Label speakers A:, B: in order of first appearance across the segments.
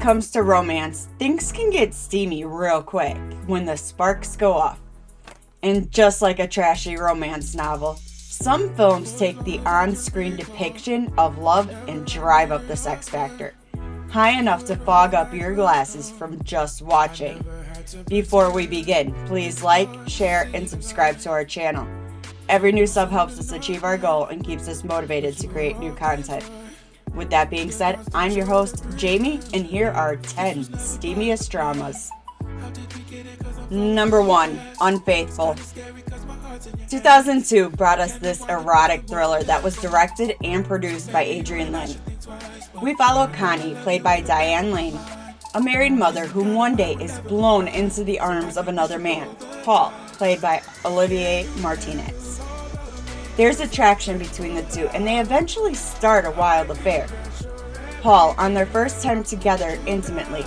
A: comes to romance, things can get steamy real quick when the sparks go off. And just like a trashy romance novel, some films take the on-screen depiction of love and drive up the sex factor, high enough to fog up your glasses from just watching. Before we begin, please like, share, and subscribe to our channel. Every new sub helps us achieve our goal and keeps us motivated to create new content. With that being said, I'm your host, Jamie, and here are 10 steamiest dramas. Number 1, Unfaithful. 2002 brought us this erotic thriller that was directed and produced by Adrian Lyne. We follow Connie, played by Diane Lane, a married mother who one day is blown into the arms of another man, Paul, played by Olivier Martinez. There's attraction between the two, and they eventually start a wild affair. Paul, on their first time together intimately,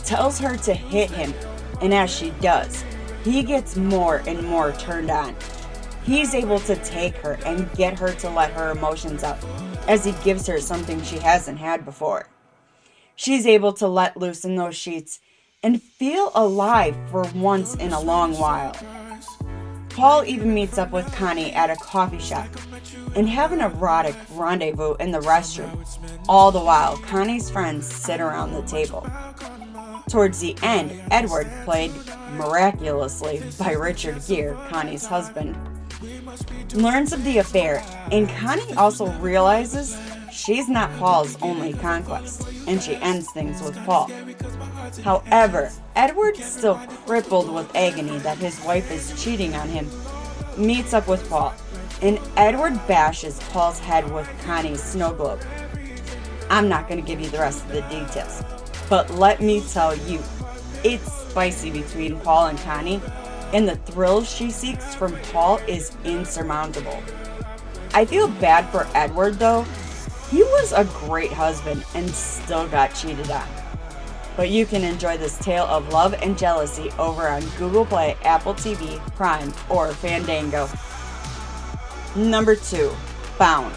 A: tells her to hit him, and as she does, he gets more and more turned on. He's able to take her and get her to let her emotions out, as he gives her something she hasn't had before. She's able to let loose in those sheets and feel alive for once in a long while. Paul even meets up with Connie at a coffee shop and have an erotic rendezvous in the restroom. All the while, Connie's friends sit around the table. Towards the end, Edward, played miraculously by Richard Gere, Connie's husband, learns of the affair, and Connie also realizes she's not Paul's only conquest, and she ends things with Paul. However, Edward, still crippled with agony that his wife is cheating on him, meets up with Paul, and Edward bashes Paul's head with Connie's snow globe. I'm not going to give you the rest of the details, but let me tell you, it's spicy between Paul and Connie, and the thrill she seeks from Paul is insurmountable. I feel bad for Edward though. He was a great husband and still got cheated on. But you can enjoy this tale of love and jealousy over on Google Play, Apple TV, Prime, or Fandango. Number 2, Bound.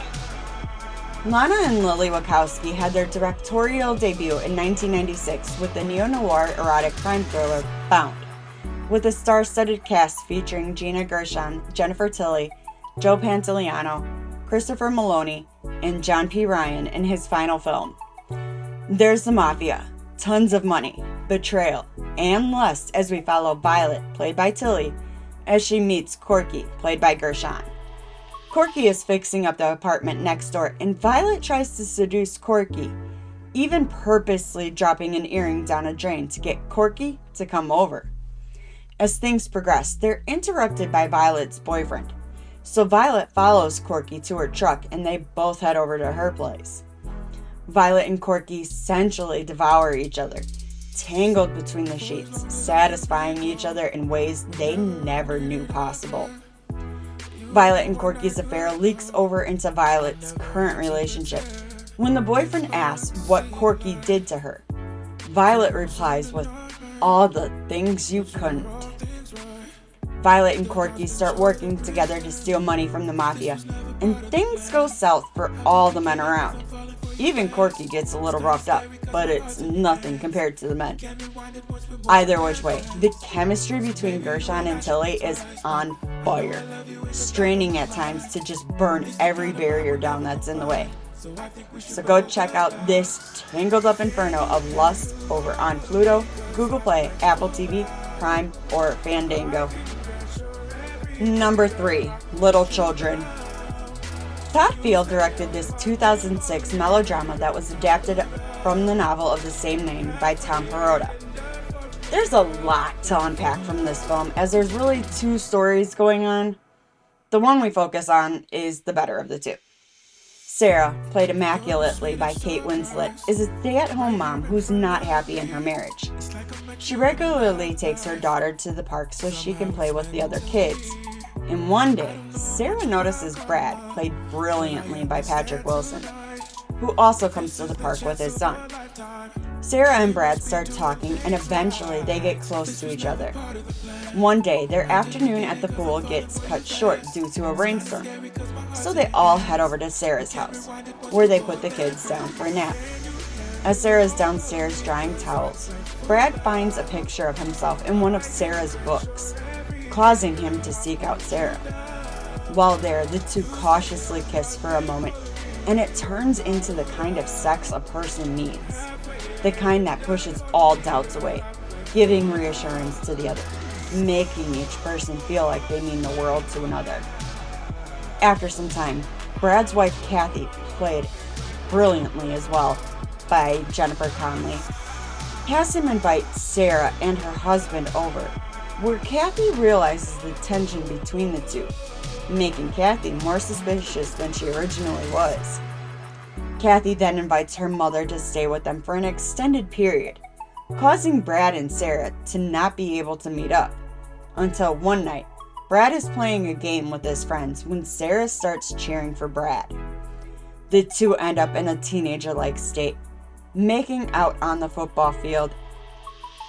A: Lana and Lily Wachowski had their directorial debut in 1996 with the neo-noir erotic crime thriller Bound, with a star-studded cast featuring Gina Gershon, Jennifer Tilly, Joe Pantoliano, Christopher Maloney, and John P. Ryan in his final film. There's the mafia, tons of money, betrayal, and lust as we follow Violet, played by Tilly, as she meets Corky, played by Gershon. Corky is fixing up the apartment next door, and Violet tries to seduce Corky, even purposely dropping an earring down a drain to get Corky to come over. As things progress, they're interrupted by Violet's boyfriend, so Violet follows Corky to her truck and they both head over to her place. Violet and Corky sensually devour each other, tangled between the sheets, satisfying each other in ways they never knew possible. Violet and Corky's affair leaks over into Violet's current relationship when the boyfriend asks what Corky did to her. Violet replies with, "All the things you couldn't." Violet and Corky start working together to steal money from the mafia, and things go south for all the men around. Even Corky gets a little roughed up, but it's nothing compared to the men. Either which way, the chemistry between Gershon and Tilly is on fire, straining at times to just burn every barrier down that's in the way. So go check out this tangled up inferno of lust over on Pluto, Google Play, Apple TV, Prime, or Fandango. Number 3, Little Children. Todd Field directed this 2006 melodrama that was adapted from the novel of the same name by Tom Perrotta. There's a lot to unpack from this film, as there's really 2 stories going on. The one we focus on is the better of the 2. Sarah, played immaculately by Kate Winslet, is a stay-at-home mom who's not happy in her marriage. She regularly takes her daughter to the park so she can play with the other kids. And one day, Sarah notices Brad, played brilliantly by Patrick Wilson, who also comes to the park with his son. Sarah and Brad start talking, and eventually they get close to each other. One day, their afternoon at the pool gets cut short due to a rainstorm, so they all head over to Sarah's house, where they put the kids down for a nap. As Sarah's downstairs drying towels, Brad finds a picture of himself in one of Sarah's books, causing him to seek out Sarah. While there, the two cautiously kiss for a moment, and it turns into the kind of sex a person needs. The kind that pushes all doubts away, giving reassurance to the other, making each person feel like they mean the world to another. After some time, Brad's wife Kathy, played brilliantly as well by Jennifer Connelly, has him invite Sarah and her husband over, where Kathy realizes the tension between the two, making Kathy more suspicious than she originally was. Kathy then invites her mother to stay with them for an extended period, causing Brad and Sarah to not be able to meet up. Until one night, Brad is playing a game with his friends when Sarah starts cheering for Brad. The two end up in a teenager-like state, making out on the football field.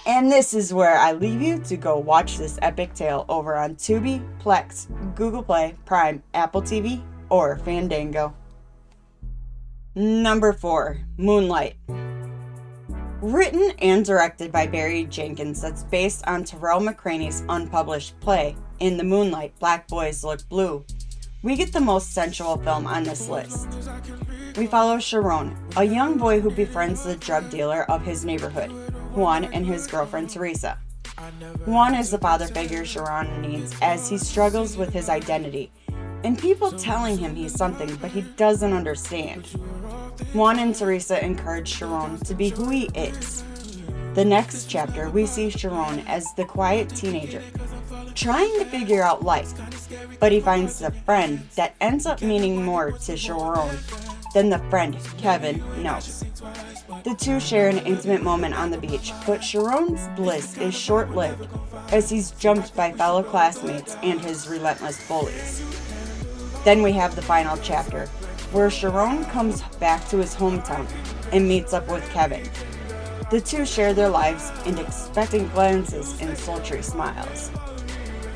A: And this is where I leave you to go watch this epic tale over on Tubi, Plex, Google Play, Prime, Apple TV, or Fandango. Number 4, Moonlight. Written and directed by Barry Jenkins, that's based on Terrell McCraney's unpublished play, In the Moonlight, Black Boys Look Blue. We get the most sensual film on this list. We follow Sharon, a young boy who befriends the drug dealer of his neighborhood, Juan, and his girlfriend Teresa. Juan is the father figure Sharon needs as he struggles with his identity, and people telling him he's something but he doesn't understand. Juan and Teresa encourage Sharon to be who he is. The next chapter, we see Sharon as the quiet teenager, trying to figure out life, but he finds a friend that ends up meaning more to Sharon than the friend Kevin knows. The two share an intimate moment on the beach, but Sharon's bliss is short-lived as he's jumped by fellow classmates and his relentless bullies. Then we have the final chapter, where Sharon comes back to his hometown and meets up with Kevin. The two share their lives and expectant glances and sultry smiles.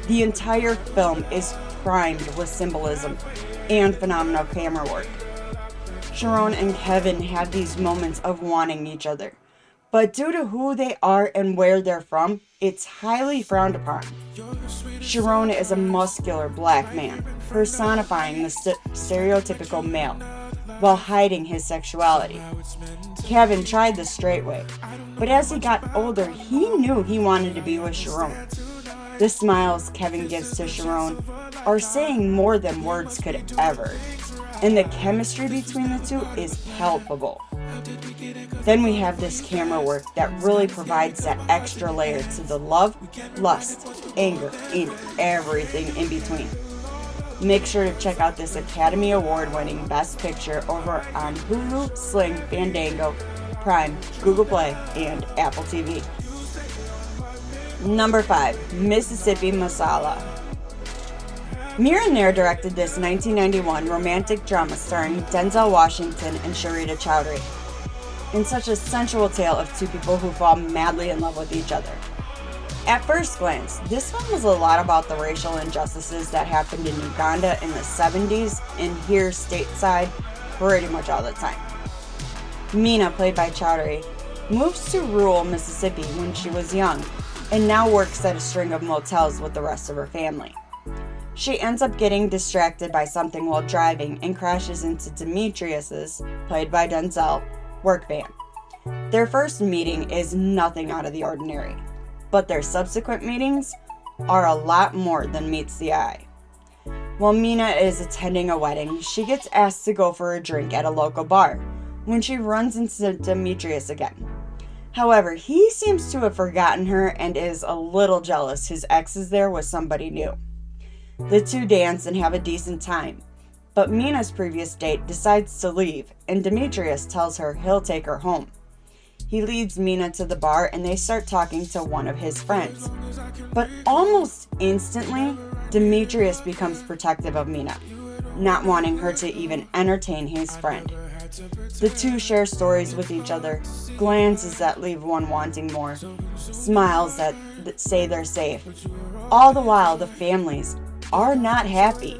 A: The entire film is primed with symbolism and phenomenal camera work. Sharon and Kevin have these moments of wanting each other, but due to who they are and where they're from, it's highly frowned upon. Sharon is a muscular black man, personifying the stereotypical male, while hiding his sexuality. Kevin tried the straight way, but as he got older, he knew he wanted to be with Sharon. The smiles Kevin gives to Sharon are saying more than words could ever, and the chemistry between the two is palpable. Then we have this camera work that really provides that extra layer to the love, lust, anger, and everything in between. Make sure to check out this Academy Award-winning Best Picture over on Hulu, Sling, Fandango, Prime, Google Play, and Apple TV. Number 5, Mississippi Masala. Mira Nair directed this 1991 romantic drama starring Denzel Washington and Sharita Chowdhury, in such a sensual tale of two people who fall madly in love with each other. At first glance, this film was a lot about the racial injustices that happened in Uganda in the 70s and here stateside pretty much all the time. Mina, played by Chowdhury, moves to rural Mississippi when she was young and now works at a string of motels with the rest of her family. She ends up getting distracted by something while driving and crashes into Demetrius's, played by Denzel, work van. Their first meeting is nothing out of the ordinary, but their subsequent meetings are a lot more than meets the eye. While Mina is attending a wedding, she gets asked to go for a drink at a local bar when she runs into Demetrius again. However, he seems to have forgotten her and is a little jealous his ex is there with somebody new. The two dance and have a decent time, but Mina's previous date decides to leave and Demetrius tells her he'll take her home. He leads Mina to the bar and they start talking to one of his friends. But almost instantly, Demetrius becomes protective of Mina, not wanting her to even entertain his friend. The two share stories with each other, glances that leave one wanting more, smiles that say they're safe. All the while, the families are not happy.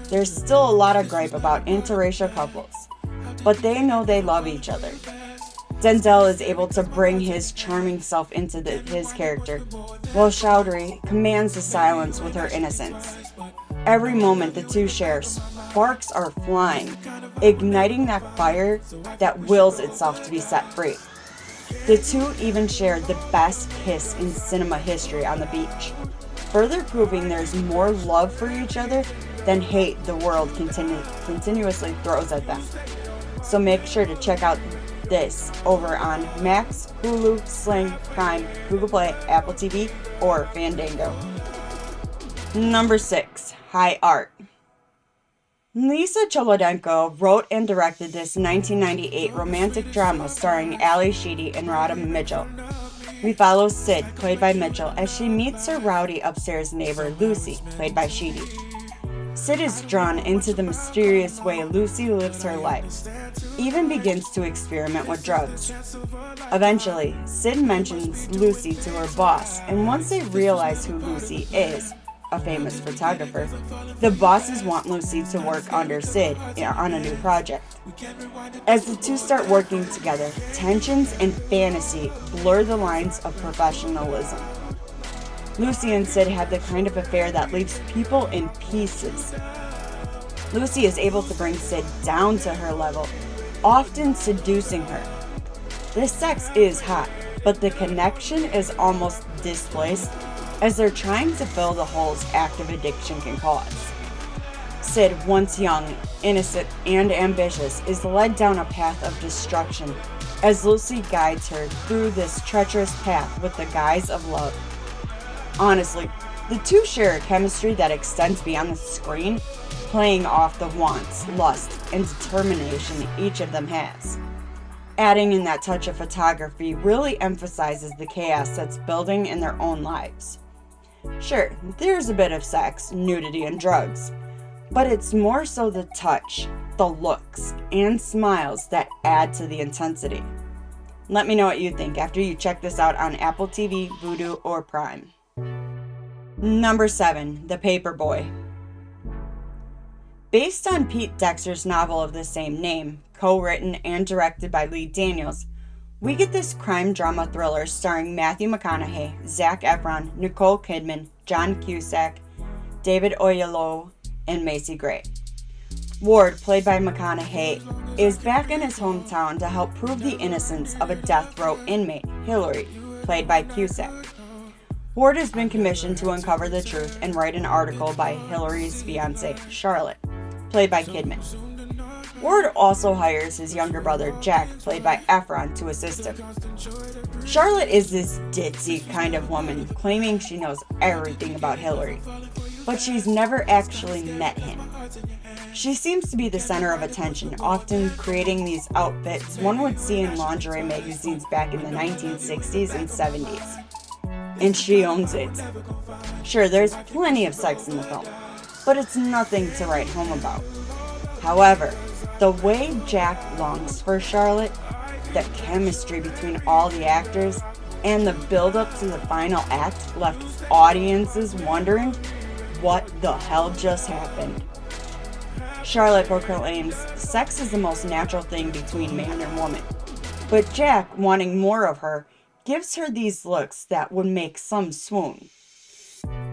A: There's still a lot of gripe about interracial couples, but they know they love each other. Denzel is able to bring his charming self into his character, while Chowdhury commands the silence with her innocence. Every moment the two share, sparks are flying, igniting that fire that wills itself to be set free. The two even shared the best kiss in cinema history on the beach, further proving there's more love for each other than hate the world continuously throws at them. So make sure to check out this over on Max, Hulu, Sling, Prime, Google Play, Apple TV, or Fandango. Number 6. High Art. Lisa Cholodenko wrote and directed this 1998 romantic drama starring Ali Sheedy and Radha Mitchell. We follow Sid, played by Mitchell, as she meets her rowdy upstairs neighbor Lucy, played by Sheedy. Sid is drawn into the mysterious way Lucy lives her life, even begins to experiment with drugs. Eventually, Sid mentions Lucy to her boss, and once they realize who Lucy is, a famous photographer, the bosses want Lucy to work under Sid on a new project. As the two start working together, tensions and fantasy blur the lines of professionalism. Lucy and Sid have the kind of affair that leaves people in pieces. Lucy is able to bring Sid down to her level, often seducing her. The sex is hot, but the connection is almost displaced as they're trying to fill the holes active addiction can cause. Sid, once young, innocent, and ambitious, is led down a path of destruction as Lucy guides her through this treacherous path with the guise of love. Honestly, the two share a chemistry that extends beyond the screen, playing off the wants, lust, and determination each of them has. Adding in that touch of photography really emphasizes the chaos that's building in their own lives. Sure, there's a bit of sex, nudity, and drugs, but it's more so the touch, the looks, and smiles that add to the intensity. Let me know what you think after you check this out on Apple TV, Vudu, or Prime. Number 7. The Paperboy. Based on Pete Dexter's novel of the same name, co-written and directed by Lee Daniels, we get this crime drama thriller starring Matthew McConaughey, Zac Efron, Nicole Kidman, John Cusack, David Oyelowo, and Macy Gray. Ward, played by McConaughey, is back in his hometown to help prove the innocence of a death row inmate, Hillary, played by Cusack. Ward has been commissioned to uncover the truth and write an article by Hillary's fiancée, Charlotte, played by Kidman. Ward also hires his younger brother, Jack, played by Efron, to assist him. Charlotte is this ditzy kind of woman, claiming she knows everything about Hillary, but she's never actually met him. She seems to be the center of attention, often creating these outfits one would see in lingerie magazines back in the 1960s and 70s. And she owns it. Sure, there's plenty of sex in the film, but it's nothing to write home about. However, the way Jack longs for Charlotte, the chemistry between all the actors, and the build-up to the final act left audiences wondering what the hell just happened. Charlotte proclaims sex is the most natural thing between man and woman, but Jack, wanting more of her, gives her these looks that would make some swoon.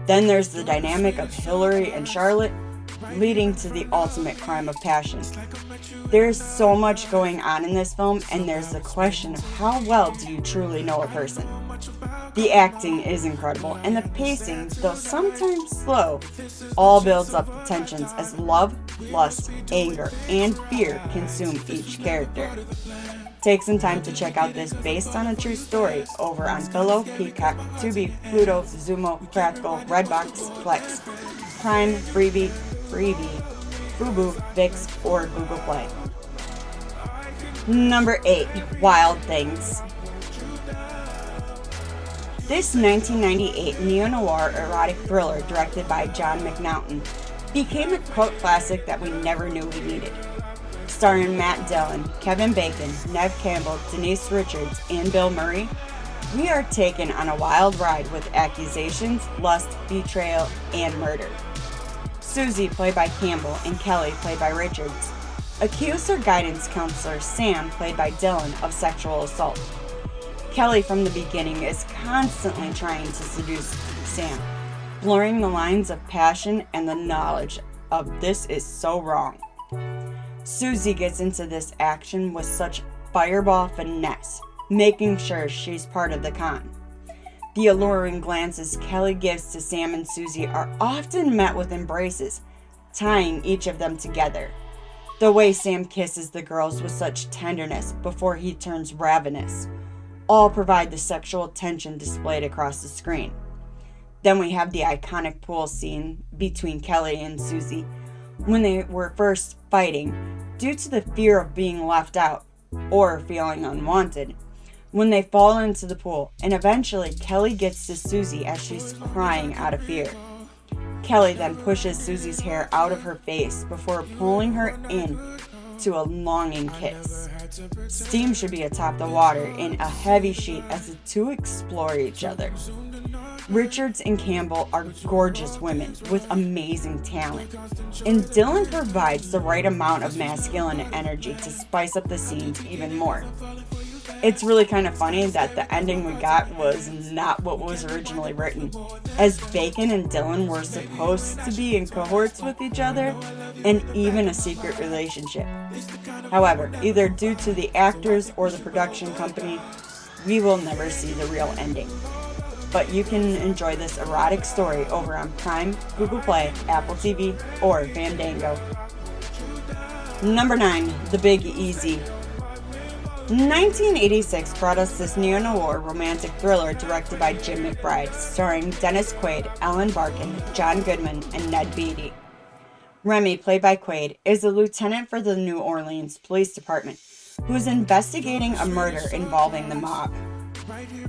A: Then there's the dynamic of Hillary and Charlotte, leading to the ultimate crime of passion. There's so much going on in this film, and there's the question of how well do you truly know a person. The acting is incredible, and the pacing, though sometimes slow, all builds up the tensions as love, lust, anger, and fear consume each character. Take some time to check out this based on a true story over on Pillow, Peacock, Tubi, Pluto, Zumo, Crackle, Redbox, Plex, Prime, Freebie, Fubu, Vix, or Google Play. Number 8. Wild Things. This 1998 neo-noir erotic thriller directed by John McNaughton became a cult classic that we never knew we needed. Starring Matt Dillon, Kevin Bacon, Neve Campbell, Denise Richards, and Bill Murray, we are taken on a wild ride with accusations, lust, betrayal, and murder. Susie, played by Campbell, and Kelly, played by Richards, accused her guidance counselor, Sam, played by Dylan, of sexual assault. Kelly from the beginning is constantly trying to seduce Sam, blurring the lines of passion and the knowledge of this is so wrong. Susie gets into this action with such fireball finesse, making sure she's part of the con. The alluring glances Kelly gives to Sam and Susie are often met with embraces, tying each of them together. The way Sam kisses the girls with such tenderness before he turns ravenous all provide the sexual tension displayed across the screen. Then we have the iconic pool scene between Kelly and Susie when they were first fighting due to the fear of being left out or feeling unwanted. When they fall into the pool and eventually Kelly gets to Susie as she's crying out of fear. Kelly then pushes Susie's hair out of her face before pulling her in to a longing kiss. Steam should be atop the water in a heavy sheet as the two explore each other. Richards and Campbell are gorgeous women with amazing talent, and Dylan provides the right amount of masculine energy to spice up the scenes even more. It's really kind of funny that the ending we got was not what was originally written, as Bacon and Dylan were supposed to be in cohorts with each other and even a secret relationship. However, either due to the actors or the production company, we will never see the real ending. But you can enjoy this erotic story over on Prime, Google Play, Apple TV, or Fandango. Number 9, The Big Easy. 1986 brought us this neo-noir romantic thriller directed by Jim McBride, starring Dennis Quaid, Ellen Barkin, John Goodman, and Ned Beatty. Remy, played by Quaid, is a lieutenant for the New Orleans Police Department who is investigating a murder involving the mob.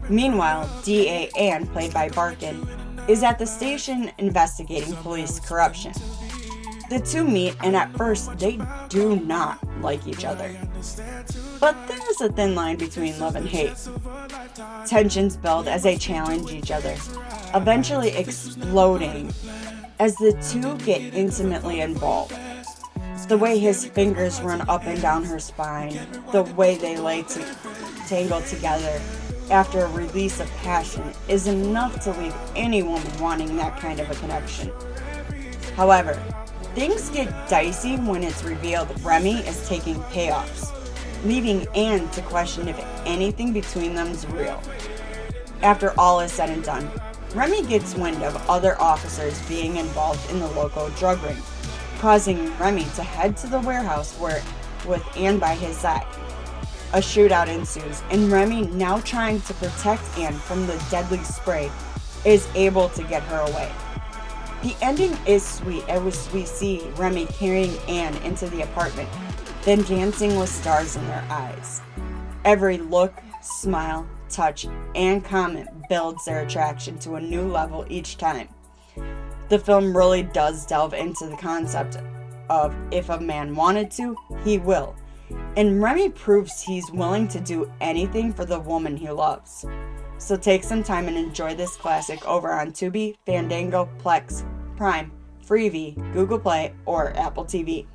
A: Meanwhile, D.A. Ann, played by Barkin, is at the station investigating police corruption. The two meet, and at first they do not like each other. But there's a thin line between love and hate. Tensions build as they challenge each other, eventually exploding as the two get intimately involved. The way his fingers run up and down her spine, the way they lay tangled together after a release of passion is enough to leave any woman wanting that kind of a connection. However, things get dicey when it's revealed Remy is taking payoffs, leaving Anne to question if anything between them is real. After all is said and done, Remy gets wind of other officers being involved in the local drug ring, causing Remy to head to the warehouse with Anne by his side. A shootout ensues, and Remy, now trying to protect Anne from the deadly spray, is able to get her away. The ending is sweet as we see Remy carrying Anne into the apartment, then dancing with stars in their eyes. Every look, smile, touch, and comment builds their attraction to a new level each time. The film really does delve into the concept of if a man wanted to, he will. And Remy proves he's willing to do anything for the woman he loves. So take some time and enjoy this classic over on Tubi, Fandango, Plex, Prime, Freevee, Google Play, or Apple TV.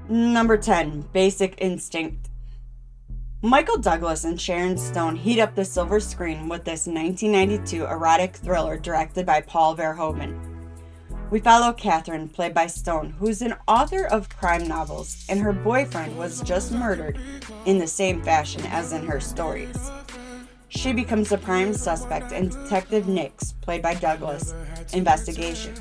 A: Number 10, Basic Instinct. Michael Douglas and Sharon Stone heat up the silver screen with this 1992 erotic thriller directed by Paul Verhoeven. We follow Catherine, played by Stone, who's an author of crime novels, and her boyfriend was just murdered in the same fashion as in her stories. She becomes the prime suspect in Detective Nick's, played by Douglas, investigation.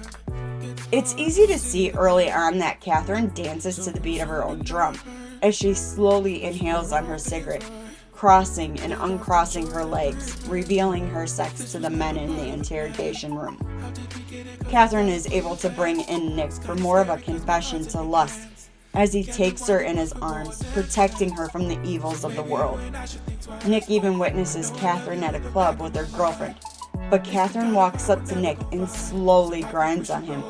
A: It's easy to see early on that Catherine dances to the beat of her own drum, as she slowly inhales on her cigarette, crossing and uncrossing her legs, revealing her sex to the men in the interrogation room. Catherine is able to bring in Nick for more of a confession to lust as he takes her in his arms, protecting her from the evils of the world. Nick even witnesses Catherine at a club with her girlfriend, but Catherine walks up to Nick and slowly grinds on him,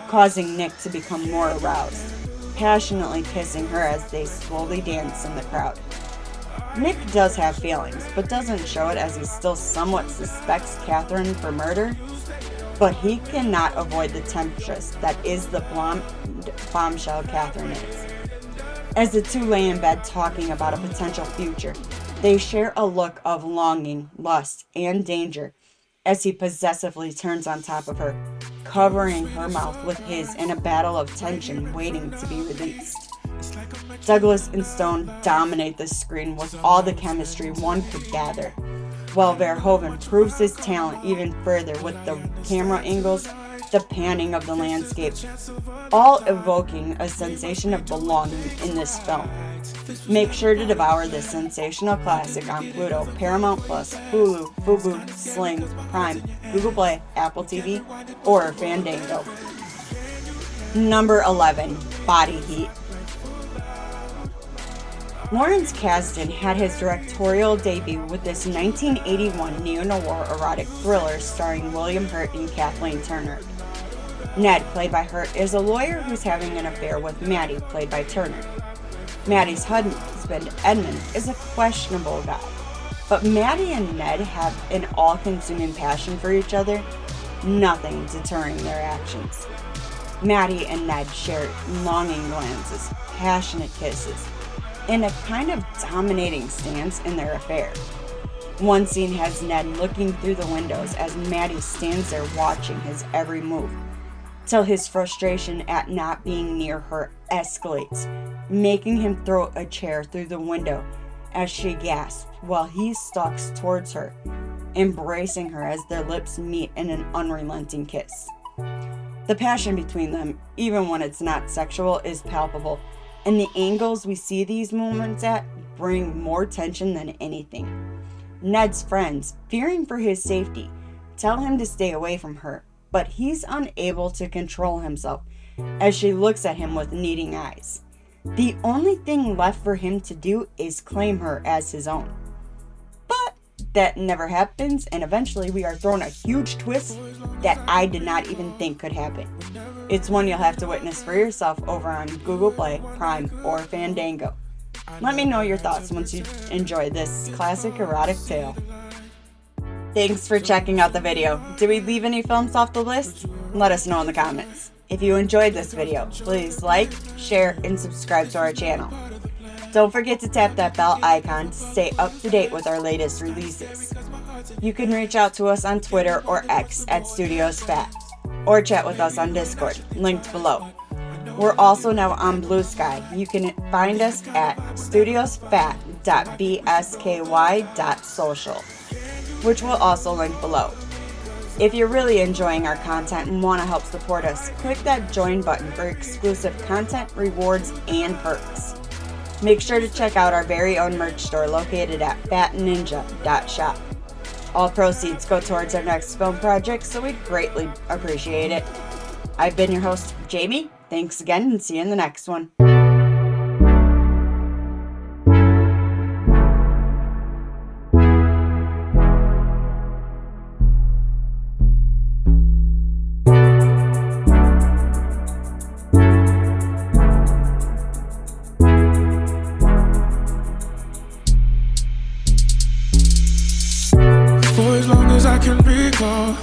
A: causing Nick to become more aroused, passionately kissing her as they slowly dance in the crowd. Nick does have feelings, but doesn't show it as he still somewhat suspects Catherine for murder, but he cannot avoid the temptress that is the blonde bombshell Catherine is. As the two lay in bed talking about a potential future, they share a look of longing, lust, and danger as he possessively turns on top of her, covering her mouth with his in a battle of tension waiting to be released. Douglas and Stone dominate the screen with all the chemistry one could gather, while Verhoeven proves his talent even further with the camera angles, the panning of the landscape, all evoking a sensation of belonging in this film. Make sure to devour this sensational classic on Pluto, Paramount Plus, Hulu, Fubo, Sling, Prime, Google Play, Apple TV, or Fandango. Number 11, Body Heat. Lawrence Kasdan had his directorial debut with this 1981 neo-noir erotic thriller starring William Hurt and Kathleen Turner. Ned, played by Hurt, is a lawyer who's having an affair with Maddie, played by Turner. Maddie's husband, Edmund, is a questionable guy, but Maddie and Ned have an all-consuming passion for each other, nothing deterring their actions. Maddie and Ned share longing glances, passionate kisses, and a kind of dominating stance in their affair. One scene has Ned looking through the windows as Maddie stands there watching his every move, till his frustration at not being near her escalates, making him throw a chair through the window as she gasps while he stalks towards her, embracing her as their lips meet in an unrelenting kiss. The passion between them, even when it's not sexual, is palpable, and the angles we see these moments at bring more tension than anything. Ned's friends, fearing for his safety, tell him to stay away from her, but he's unable to control himself as she looks at him with needing eyes. The only thing left for him to do is claim her as his own. But that never happens, and eventually we are thrown a huge twist that I did not even think could happen. It's one you'll have to witness for yourself over on Google Play, Prime, or Fandango. Let me know your thoughts once you enjoy this classic erotic tale. Thanks for checking out the video. Did we leave any films off the list? Let us know in the comments. If you enjoyed this video, please like, share, and subscribe to our channel. Don't forget to tap that bell icon to stay up to date with our latest releases. You can reach out to us on Twitter or X at StudiosFat, or chat with us on Discord, linked below. We're also now on Blue Sky. You can find us at studiosfat.bsky.social, which will also link below. If you're really enjoying our content and want to help support us, click that join button for exclusive content, rewards, and perks. Make sure to check out our very own merch store located at fatninja.shop. All proceeds go towards our next film project, so we'd greatly appreciate it. I've been your host, Jamie. Thanks again, and see you in the next one.
B: For as long as I can recall,